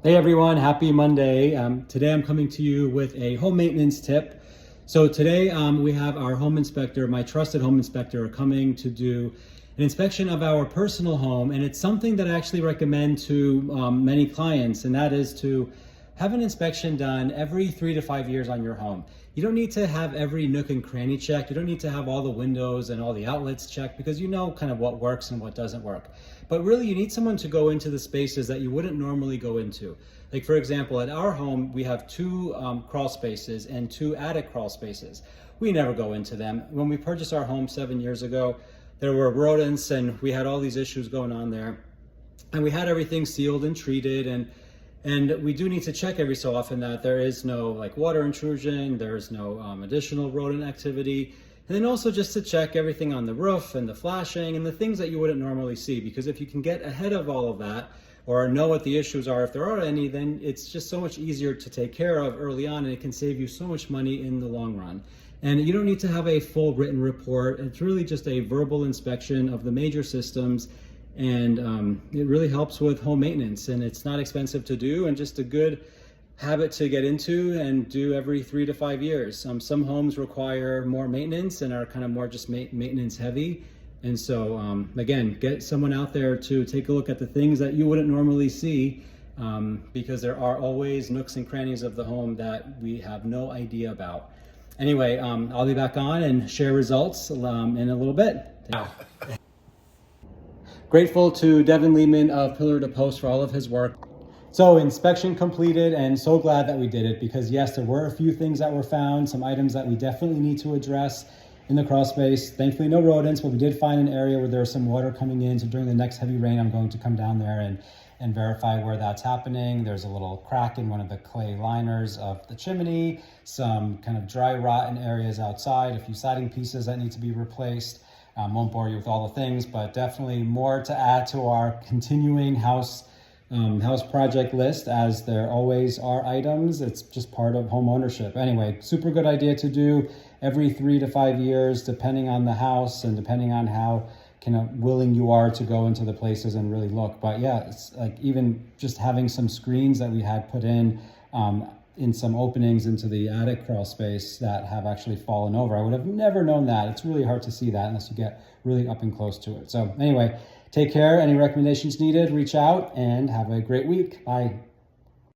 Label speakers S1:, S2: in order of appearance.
S1: Hey everyone, happy Monday. Today I'm coming to you with a home maintenance tip. So today we have our home inspector, my trusted home inspector, coming to do an inspection of our personal home. And it's something that I actually recommend to many clients, and that is to have an inspection done every 3 to 5 years on your home. You don't need to have every nook and cranny checked. You don't need to have all the windows and all the outlets checked because you know kind of what works and what doesn't work. But really you need someone to go into the spaces that you wouldn't normally go into. Like for example, at our home, we have two crawl spaces and two attic crawl spaces. We never go into them. When we purchased our home 7 years ago, there were rodents and we had all these issues going on there. And we had everything sealed and treated, and we do need to check every so often that there is no like water intrusion, there is no additional rodent activity. And then also just to check everything on the roof and the flashing and the things that you wouldn't normally see, because if you can get ahead of all of that or know what the issues are, if there are any, then it's just so much easier to take care of early on, and it can save you so much money in the long run. And you don't need to have a full written report. It's really just a verbal inspection of the major systems, and it really helps with home maintenance, and it's not expensive to do and just a good habit to get into and do every 3 to 5 years. Some homes require more maintenance and are kind of more just maintenance heavy. And so again, get someone out there to take a look at the things that you wouldn't normally see, because there are always nooks and crannies of the home that we have no idea about. Anyway, I'll be back on and share results in a little bit. Grateful to Devin Lehmann of Pillar to Post for all of his work. So inspection completed, and so glad that we did it, because yes, there were a few things that were found, some items that we definitely need to address in the crawl space. Thankfully no rodents, but we did find an area where there's some water coming in. So during the next heavy rain, I'm going to come down there and verify where that's happening. There's a little crack in one of the clay liners of the chimney, some kind of dry rotten areas outside, a few siding pieces that need to be replaced. Won't bore you with all the things, but definitely more to add to our continuing house project list, as there always are items. It's just part of home ownership. Anyway, super good idea to do every 3 to 5 years, depending on the house and depending on how kind of willing you are to go into the places and really look. But yeah, it's like even just having some screens that we had put in some openings into the attic crawl space that have actually fallen over. I would have never known that. It's really hard to see that unless you get really up and close to it. So anyway, take care. Any recommendations needed, reach out, and have a great week. Bye.